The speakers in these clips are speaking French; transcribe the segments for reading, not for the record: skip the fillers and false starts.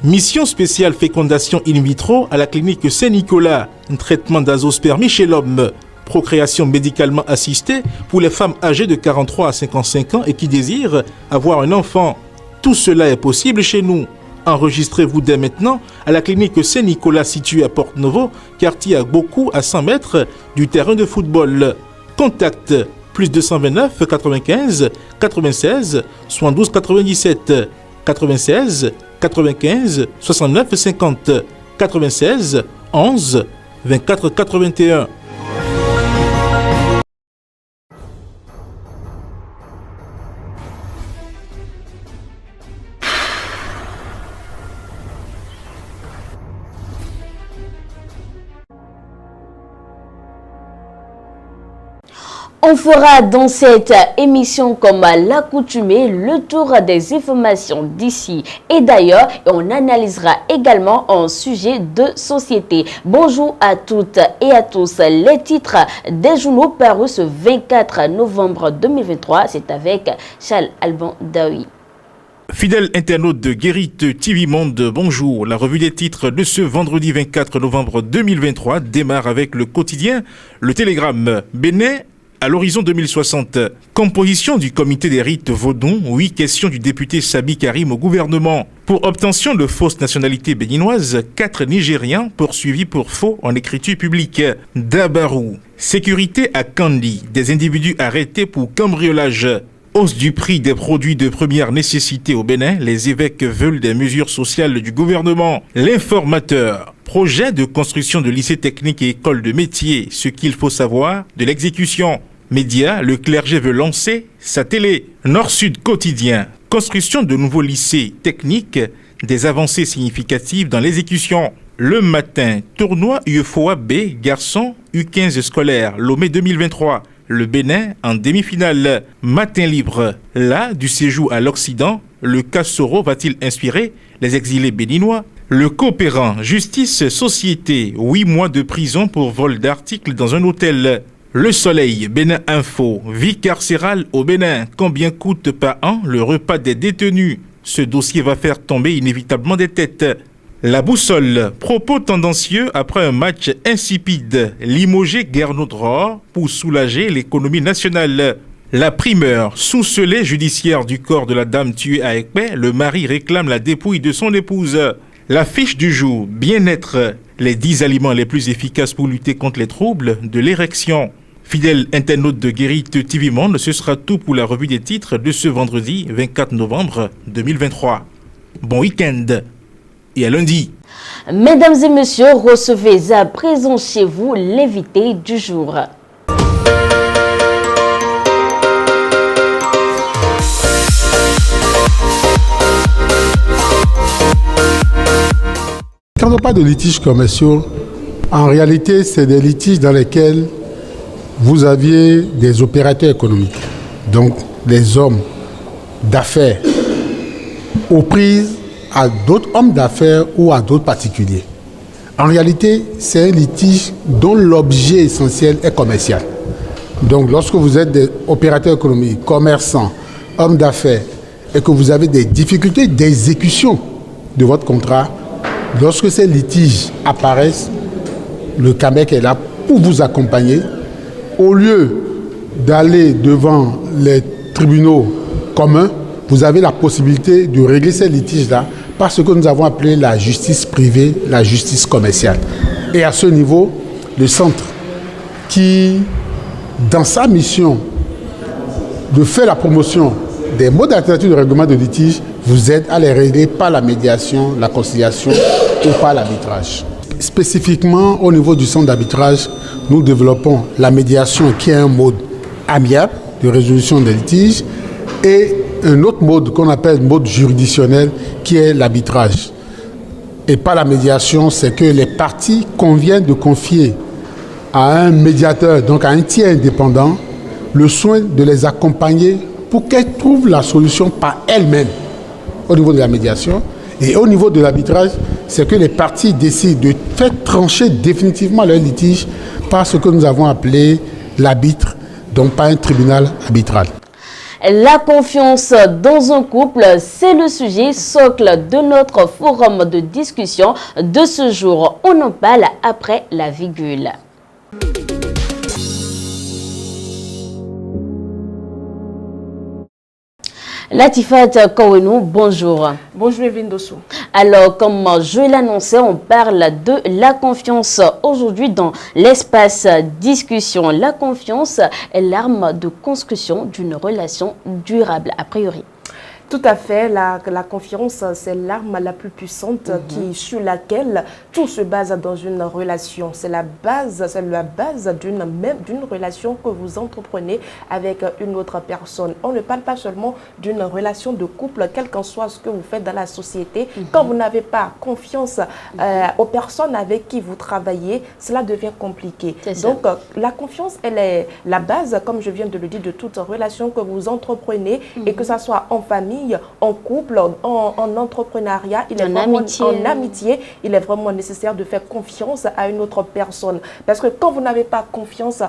Mission spéciale fécondation in vitro à la clinique Saint-Nicolas. Un traitement d'azospermie chez l'homme. Procréation médicalement assistée pour les femmes âgées de 43 à 55 ans et qui désirent avoir un enfant. Tout cela est possible chez nous. Enregistrez-vous dès maintenant à la clinique Saint-Nicolas située à Porte-Novo, quartier Agbokou à 100 mètres du terrain de football. Contact plus 229 95 96 72 97 96 95 69 50 96 11 24 81. On fera dans cette émission comme à l'accoutumée le tour des informations d'ici et d'ailleurs et on analysera également un sujet de société. Bonjour à toutes et à tous. Les titres des journaux parus ce 24 novembre 2023, c'est avec Charles Alban Daoui. Fidèles internautes de Guérit TV Monde, bonjour. La revue des titres de ce vendredi 24 novembre 2023 démarre avec le quotidien Le Télégramme. Bénin à l'horizon 2060. Composition du comité des rites Vaudon. 8 questions du député Sabi Karim au gouvernement. Pour obtention de fausse nationalité béninoise, 4 Nigériens poursuivis pour faux en écriture publique. Dabarou. Sécurité à Kandi. Des individus arrêtés pour cambriolage. Hausse du prix des produits de première nécessité au Bénin. Les évêques veulent des mesures sociales du gouvernement. L'informateur. Projet de construction de lycée technique et école de métier. Ce qu'il faut savoir de l'exécution. Médias, le clergé veut lancer sa télé. Nord-Sud quotidien. Construction de nouveaux lycées techniques. Des avancées significatives dans l'exécution. Le matin, tournoi UFOA B, garçon U15 scolaire, Lomé 2023. Le Bénin en demi-finale. Matin libre. Là, du séjour à l'Occident, le cas Soro va-t-il inspirer les exilés béninois? Le coopérant, justice, société, 8 mois de prison pour vol d'articles dans un hôtel. Le Soleil, Bénin Info, vie carcérale au Bénin. Combien coûte par an le repas des détenus? Ce dossier va faire tomber inévitablement des têtes. La Boussole, propos tendancieux après un match insipide. Limogé Gernot-Rohr pour soulager l'économie nationale. La Primeur, sous-scellé judiciaire du corps de la dame tuée à Ekpé, le mari réclame la dépouille de son épouse. La fiche du jour, bien-être, les 10 aliments les plus efficaces pour lutter contre les troubles de l'érection. Fidèles internautes de Guérit TV Monde, ce sera tout pour la revue des titres de ce vendredi 24 novembre 2023. Bon week-end et à lundi. Mesdames et messieurs, recevez à présent chez vous l'invité du jour. Quand on parle de litiges commerciaux, en réalité, c'est des litiges dans lesquels vous aviez des opérateurs économiques, donc des hommes d'affaires, aux prises à d'autres hommes d'affaires ou à d'autres particuliers. En réalité, c'est un litige dont l'objet essentiel est commercial. Donc, lorsque vous êtes des opérateurs économiques, commerçants, hommes d'affaires, et que vous avez des difficultés d'exécution de votre contrat, lorsque ces litiges apparaissent, le CAMEC est là pour vous accompagner. Au lieu d'aller devant les tribunaux communs, vous avez la possibilité de régler ces litiges-là par ce que nous avons appelé la justice privée, la justice commerciale. Et à ce niveau, le centre qui, dans sa mission de faire la promotion des modes alternatifs de règlement de litige, vous aide à les régler par la médiation, la conciliation ou par l'arbitrage. Spécifiquement au niveau du centre d'arbitrage, nous développons la médiation qui est un mode amiable de résolution des litiges et un autre mode qu'on appelle mode juridictionnel qui est l'arbitrage. Et par la médiation, c'est que les parties conviennent de confier à un médiateur, donc à un tiers indépendant, le soin de les accompagner pour qu'elles trouvent la solution par elles-mêmes au niveau de la médiation. Et au niveau de l'arbitrage, c'est que les parties décident de faire trancher définitivement leur litige par ce que nous avons appelé l'arbitre, donc par un tribunal arbitral. La confiance dans un couple, c'est le sujet socle de notre forum de discussion de ce jour. On en parle après la virgule. Latifat Kouenou, bonjour. Bonjour Evelyne Dossou. Alors, comme je l'annonçais, on parle de la confiance aujourd'hui dans l'espace discussion. La confiance est l'arme de construction d'une relation durable, a priori. Tout à fait, la confiance, c'est l'arme la plus puissante sur laquelle tout se base dans une relation. C'est la base d'une relation que vous entreprenez avec une autre personne. On ne parle pas seulement d'une relation de couple, quel qu'en soit ce que vous faites dans la société. Quand vous n'avez pas confiance aux personnes avec qui vous travaillez, cela devient compliqué. Donc, la confiance, elle est la base, comme je viens de le dire, de toute relation que vous entreprenez et que ça soit en famille, en couple, en entrepreneuriat, en amitié, il est vraiment nécessaire de faire confiance à une autre personne. Parce que quand vous n'avez pas confiance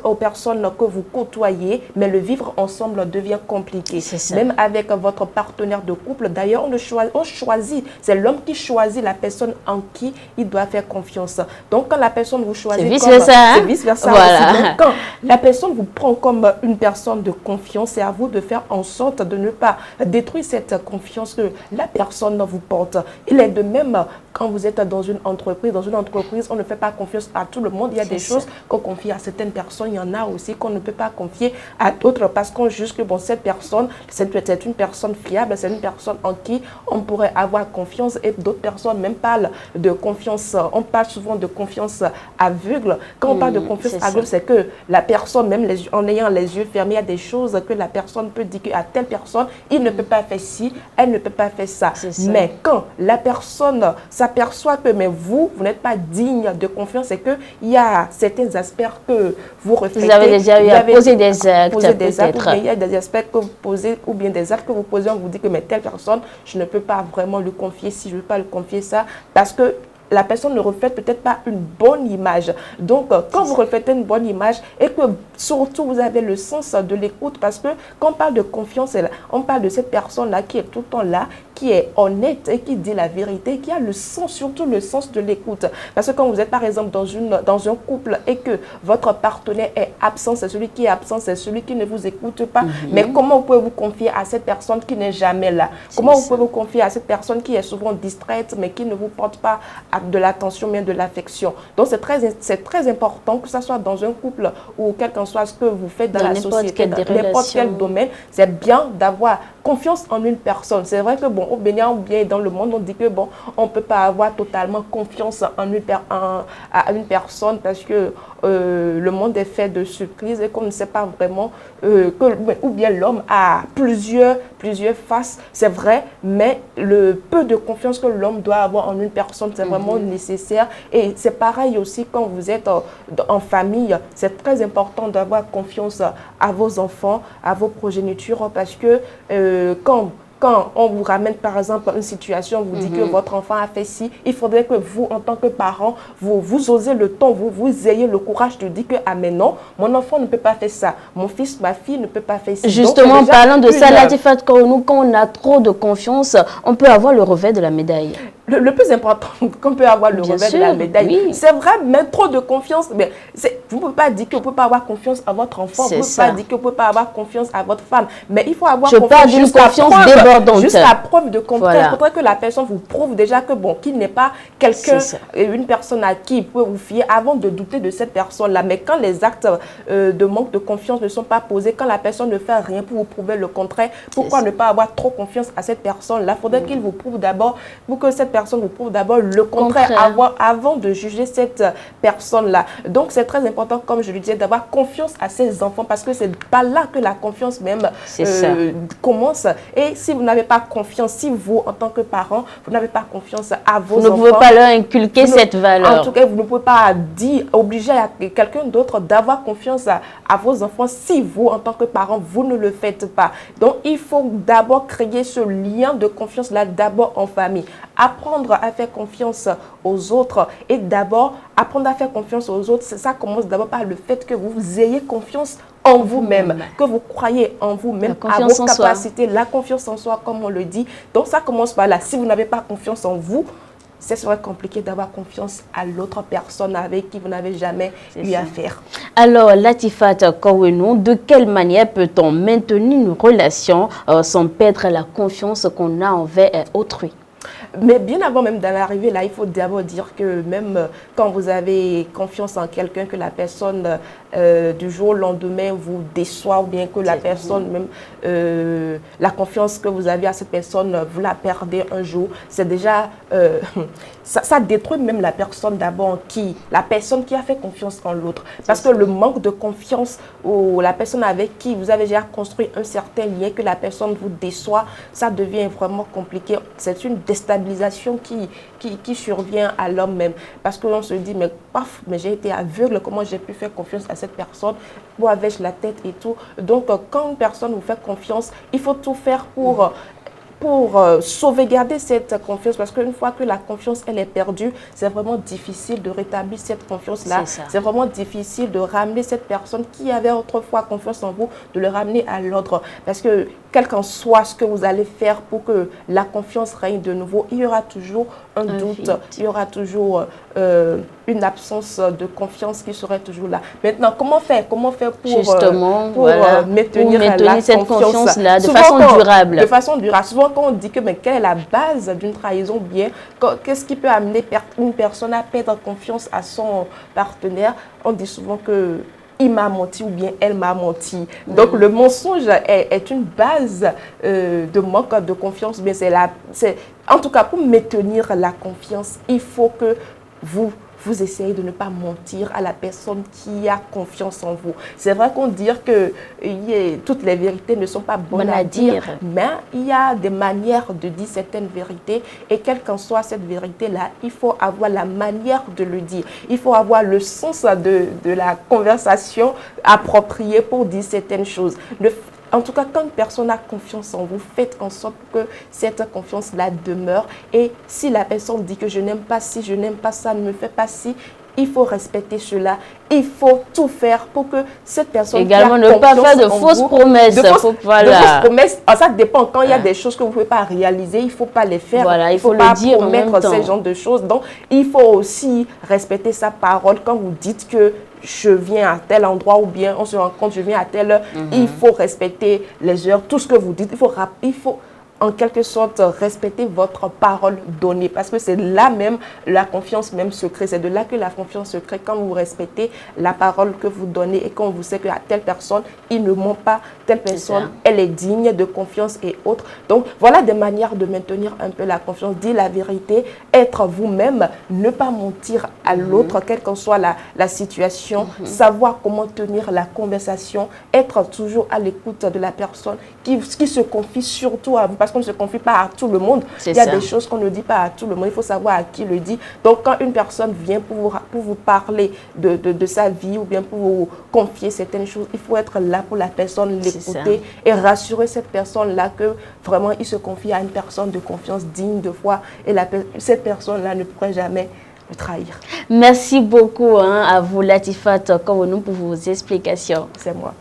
aux personnes que vous côtoyez, mais le vivre ensemble devient compliqué. Même avec votre partenaire de couple, d'ailleurs, on choisit, c'est l'homme qui choisit la personne en qui il doit faire confiance. Donc, quand la personne vous choisit, c'est vice-versa. Voilà. Donc, quand la personne vous prend comme une personne de confiance, c'est à vous de faire en sorte de ne pas détruire cette confiance que la personne vous porte. Il est de même quand vous êtes dans une entreprise. Dans une entreprise, on ne fait pas confiance à tout le monde. Il y a des choses qu'on confie à certaines personnes. Il y en a aussi qu'on ne peut pas confier à d'autres parce qu'on juge que bon, cette personne, c'est une personne fiable, c'est une personne en qui on pourrait avoir confiance et d'autres personnes même parlent de confiance. On parle souvent de confiance aveugle. Quand on parle de confiance aveugle, c'est que la personne, même en ayant les yeux fermés, il y a des choses que la personne peut dire qu'à telle personne, il ne peut pas faire ci, elle ne peut pas faire ça. Mais quand la personne s'aperçoit que mais vous n'êtes pas digne de confiance et qu'il y a certains aspects que vous reflétez. Vous avez déjà eu à poser des actes, peut-être. Il y a des aspects que vous posez ou bien des actes que vous posez, on vous dit que mais telle personne, je ne peux pas vraiment lui confier si je ne veux pas lui confier ça parce que la personne ne reflète peut-être pas une bonne image. Donc, quand vous reflétez une bonne image et que surtout vous avez le sens de l'écoute, parce que quand on parle de confiance, on parle de cette personne-là qui est tout le temps là, qui est honnête et qui dit la vérité, qui a le sens, surtout le sens de l'écoute. Parce que quand vous êtes par exemple dans un couple et que votre partenaire est absent, c'est celui qui est absent, c'est celui qui ne vous écoute pas. Mais comment vous pouvez vous confier à cette personne qui n'est jamais là? Comment vous pouvez vous confier à cette personne qui est souvent distraite, mais qui ne vous porte pas de l'attention, mais de l'affection? Donc c'est très important que ce soit dans un couple ou quel qu'en soit ce que vous faites dans la société, dans n'importe quel domaine, c'est bien d'avoir confiance en une personne. C'est vrai que bon, au Bénin ou bien dans le monde, on dit que bon, on ne peut pas avoir totalement confiance à une personne parce que le monde est fait de surprises et qu'on ne sait pas vraiment ou bien l'homme a plusieurs faces, c'est vrai, mais le peu de confiance que l'homme doit avoir en une personne, c'est vraiment nécessaire. Et c'est pareil aussi quand vous êtes en famille, c'est très important d'avoir confiance à vos enfants, à vos progénitures, parce que quand on vous ramène par exemple une situation, on vous dit que votre enfant a fait ci, il faudrait que vous, en tant que parent, vous osez le ton, vous ayez le courage de dire que ah mais non, mon enfant ne peut pas faire ça, mon fils, ma fille ne peut pas faire ça. Justement, en parlant de ça, Latifat Kouenou, quand on a trop de confiance, on peut avoir le revers de la médaille. Le plus important qu'on peut avoir le revers de la médaille, c'est vrai, mais trop de confiance. Mais vous ne pouvez pas dire que vous ne pouvez pas avoir confiance à votre enfant, vous ne pouvez pas dire que vous ne pouvez pas avoir confiance à votre femme, mais il faut avoir confiance jusqu'à preuve de contraire. Il faudrait que la personne vous prouve déjà que bon, qu'il n'est pas quelqu'un, une personne à qui vous pouvez vous fier avant de douter de cette personne-là. Mais quand les actes de manque de confiance ne sont pas posés, quand la personne ne fait rien pour vous prouver le contraire, pourquoi ne pas avoir trop confiance à cette personne-là? Il faudrait qu'il vous prouve d'abord, pour que cette personne vous prouve d'abord le contraire avant de juger cette personne-là. Donc c'est très important, comme je le disais, d'avoir confiance à ses enfants parce que c'est pas là que la confiance même commence. Et si vous n'avez pas confiance, si vous, en tant que parent, vous n'avez pas confiance à vos enfants, vous ne pouvez pas leur inculquer cette valeur. En tout cas, vous ne pouvez pas obliger à quelqu'un d'autre d'avoir confiance à vos enfants si vous, en tant que parent, vous ne le faites pas. Donc, il faut d'abord créer ce lien de confiance-là, d'abord en famille. Apprendre à faire confiance aux autres et d'abord apprendre à faire confiance aux autres, ça commence d'abord par le fait que vous ayez confiance en vous-même, que vous croyez en vous-même, à vos capacités, la confiance en soi, comme on le dit. Donc ça commence par là. Si vous n'avez pas confiance en vous, ce serait compliqué d'avoir confiance à l'autre personne avec qui vous n'avez jamais eu affaire. Alors, Latifat Kouenou, de quelle manière peut-on maintenir une relation sans perdre la confiance qu'on a envers autrui? Mais bien avant même d'en arriver là, il faut d'abord dire que même quand vous avez confiance en quelqu'un, que la personne du jour au lendemain vous déçoit, ou bien que la personne, même la confiance que vous avez à cette personne, vous la perdez un jour, c'est déjà, ça détruit même la personne d'abord, la personne qui a fait confiance en l'autre. Parce que le manque de confiance ou la personne avec qui vous avez déjà construit un certain lien, que la personne vous déçoit, ça devient vraiment compliqué. C'est une déstabilisation qui survient à l'homme même. Parce que l'on se dit, mais paf, mais j'ai été aveugle, comment j'ai pu faire confiance à cette personne, où avais-je la tête et tout. Donc, quand une personne vous fait confiance, il faut tout faire pour sauvegarder cette confiance, parce qu'une fois que la confiance elle est perdue, c'est vraiment difficile de rétablir cette confiance-là. C'est vraiment difficile de ramener cette personne qui avait autrefois confiance en vous, de le ramener à l'ordre. Parce que quel qu'en soit ce que vous allez faire pour que la confiance règne de nouveau, il y aura toujours un doute, il y aura toujours une absence de confiance qui serait toujours là. Maintenant, comment faire pour maintenir la cette confiance-là de façon durable? Souvent, quand on dit que mais quelle est la base d'une trahison, bien, qu'est-ce qui peut amener une personne à perdre confiance à son partenaire, on dit souvent que il m'a menti ou bien elle m'a menti. Donc le mensonge est une base de manque de confiance. Mais en tout cas, pour maintenir la confiance, il faut que vous essayez de ne pas mentir à la personne qui a confiance en vous. C'est vrai qu'on dit que toutes les vérités ne sont pas bonnes à dire, mais il y a des manières de dire certaines vérités, et quelle qu'en soit cette vérité-là, il faut avoir la manière de le dire. Il faut avoir le sens de la conversation appropriée pour dire certaines choses. En tout cas, quand une personne a confiance en vous, faites en sorte que cette confiance-là demeure. Et si la personne dit que je n'aime pas ci, je n'aime pas ça, ne me fait pas ci, il faut respecter cela. Il faut tout faire pour que cette personne également ne pas faire de fausses promesses. De fausses promesses. Ça dépend. Quand il y a des choses que vous ne pouvez pas réaliser, il ne faut pas les faire. Voilà, il faut pas promettre ces genres de choses. Donc, il faut aussi respecter sa parole. Quand vous dites que je viens à tel endroit ou bien on se rencontre, je viens à telle heure, il faut respecter les heures, tout ce que vous dites. Il faut en quelque sorte respecter votre parole donnée, parce que c'est là même la confiance même se crée. C'est de là que la confiance se crée, quand vous respectez la parole que vous donnez et quand vous savez qu'à telle personne, il ne ment pas, telle personne, elle est digne de confiance et autres. Donc voilà des manières de maintenir un peu la confiance, dire la vérité, être vous-même, ne pas mentir à l'autre, quelle qu'en soit la situation, savoir comment tenir la conversation, être toujours à l'écoute de la personne qui se confie surtout à vous, parce qu'on ne se confie pas à tout le monde. Il y a des choses qu'on ne dit pas à tout le monde. Il faut savoir à qui le dit. Donc, quand une personne vient pour vous parler de sa vie ou bien pour vous confier certaines choses, il faut être là pour la personne, l'écouter et rassurer cette personne-là que vraiment, il se confie à une personne de confiance, digne de foi. Et cette personne-là ne pourrait jamais le trahir. Merci beaucoup à vous, Latifat Kouenou, pour vos explications. C'est moi.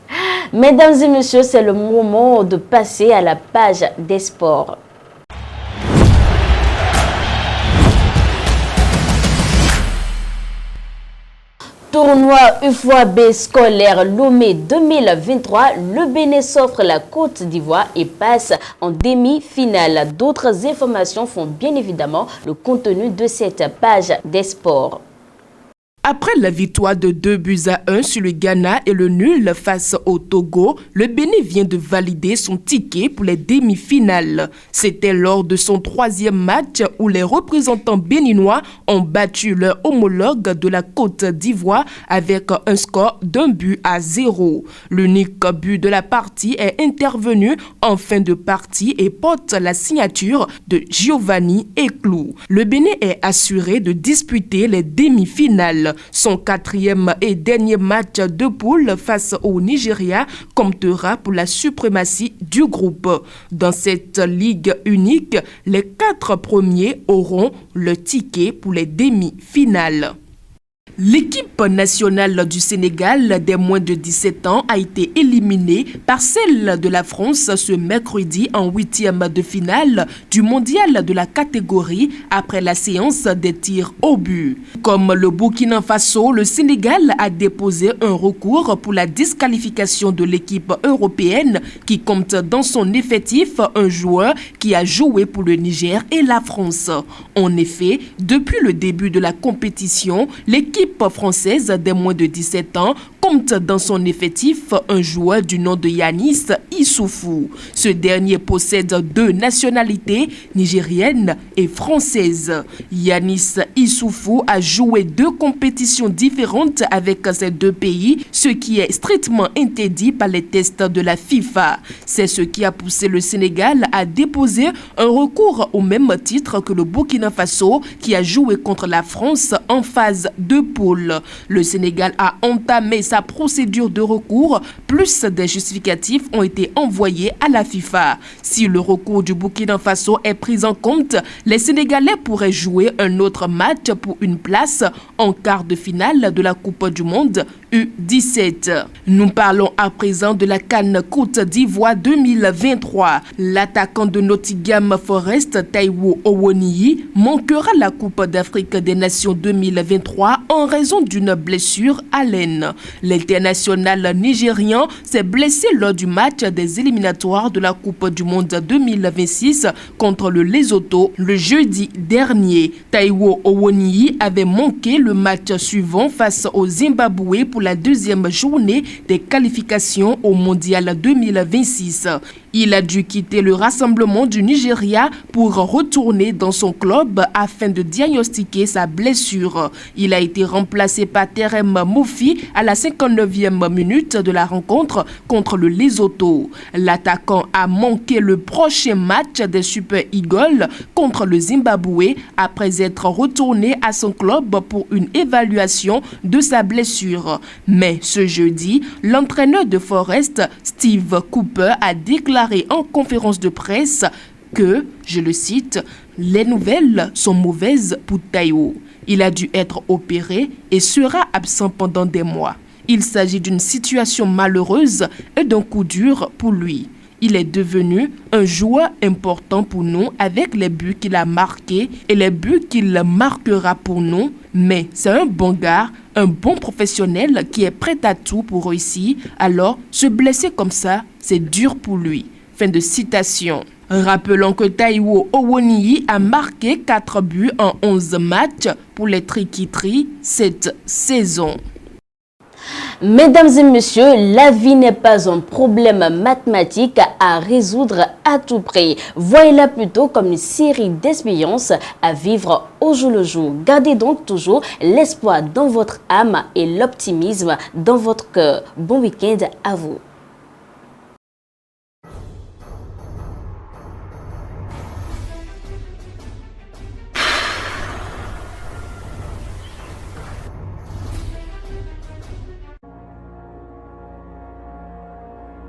Mesdames et messieurs, c'est le moment de passer à la page des sports. Tournoi UFOAB scolaire Lomé 2023, le Bénin s'offre la Côte d'Ivoire et passe en demi-finale. D'autres informations font bien évidemment le contenu de cette page des sports. Après la victoire de 2-1 sur le Ghana et le nul face au Togo, le Bénin vient de valider son ticket pour les demi-finales. C'était lors de son 3e match où les représentants béninois ont battu leur homologue de la Côte d'Ivoire avec un score d'1-0. L'unique but de la partie est intervenu en fin de partie et porte la signature de Giovanni Eklou. Le Bénin est assuré de disputer les demi-finales. Son 4e et dernier match de poule face au Nigeria comptera pour la suprématie du groupe. Dans cette ligue unique, les 4 premiers auront le ticket pour les demi-finales. L'équipe nationale du Sénégal des moins de 17 ans a été éliminée par celle de la France ce mercredi en 8e de finale du mondial de la catégorie après la séance des tirs au but. Comme le Burkina Faso, le Sénégal a déposé un recours pour la disqualification de l'équipe européenne qui compte dans son effectif un joueur qui a joué pour le Niger et la France. En effet, depuis le début de la compétition, l'équipe française des moins de 17 ans compte dans son effectif un joueur du nom de Yanis Issoufou. Ce dernier possède 2 nationalités, nigérienne et française. Yanis Issoufou a joué 2 compétitions différentes avec ces 2 pays, ce qui est strictement interdit par les tests de la FIFA. C'est ce qui a poussé le Sénégal à déposer un recours au même titre que le Burkina Faso qui a joué contre la France en phase de poule. Le Sénégal a entamé sa procédure de recours, plus des justificatifs ont été envoyés à la FIFA. Si le recours du Burkina Faso est pris en compte, les Sénégalais pourraient jouer un autre match pour une place en quart de finale de la Coupe du Monde U17. Nous parlons à présent de la CAN Côte d'Ivoire 2023. L'attaquant de Nottingham Forest, Taiwo Owoniyi, manquera la Coupe d'Afrique des Nations 2023 en raison d'une blessure à l'aine. L'international nigérian s'est blessé lors du match des éliminatoires de la Coupe du Monde 2026 contre le Lesotho le jeudi dernier. Taiwo Owoniyi avait manqué le match suivant face au Zimbabwe pour la 2e journée des qualifications au Mondial 2026. Il a dû quitter le rassemblement du Nigeria pour retourner dans son club afin de diagnostiquer sa blessure. Il a été remplacé par Terem Moufi à la 59e minute de la rencontre contre le Lesotho. L'attaquant a manqué le prochain match des Super Eagles contre le Zimbabwe après être retourné à son club pour une évaluation de sa blessure. Mais ce jeudi, l'entraîneur de Forest, Steve Cooper, a déclaré en conférence de presse que, je le cite, « Les nouvelles sont mauvaises pour Taiwo. Il a dû être opéré et sera absent pendant des mois. Il s'agit d'une situation malheureuse et d'un coup dur pour lui. Il est devenu un joueur important pour nous avec les buts qu'il a marqués et les buts qu'il marquera pour nous. Mais c'est un bon gars, un bon professionnel qui est prêt à tout pour réussir. Alors, se blesser comme ça, c'est dur pour lui. » Fin de citation. Rappelons que Taiwo Owoniyi a marqué 4 buts en 11 matchs pour les Trikitri cette saison. Mesdames et messieurs, la vie n'est pas un problème mathématique à résoudre à tout prix. Voyez-la plutôt comme une série d'expériences à vivre au jour le jour. Gardez donc toujours l'espoir dans votre âme et l'optimisme dans votre cœur. Bon week-end à vous.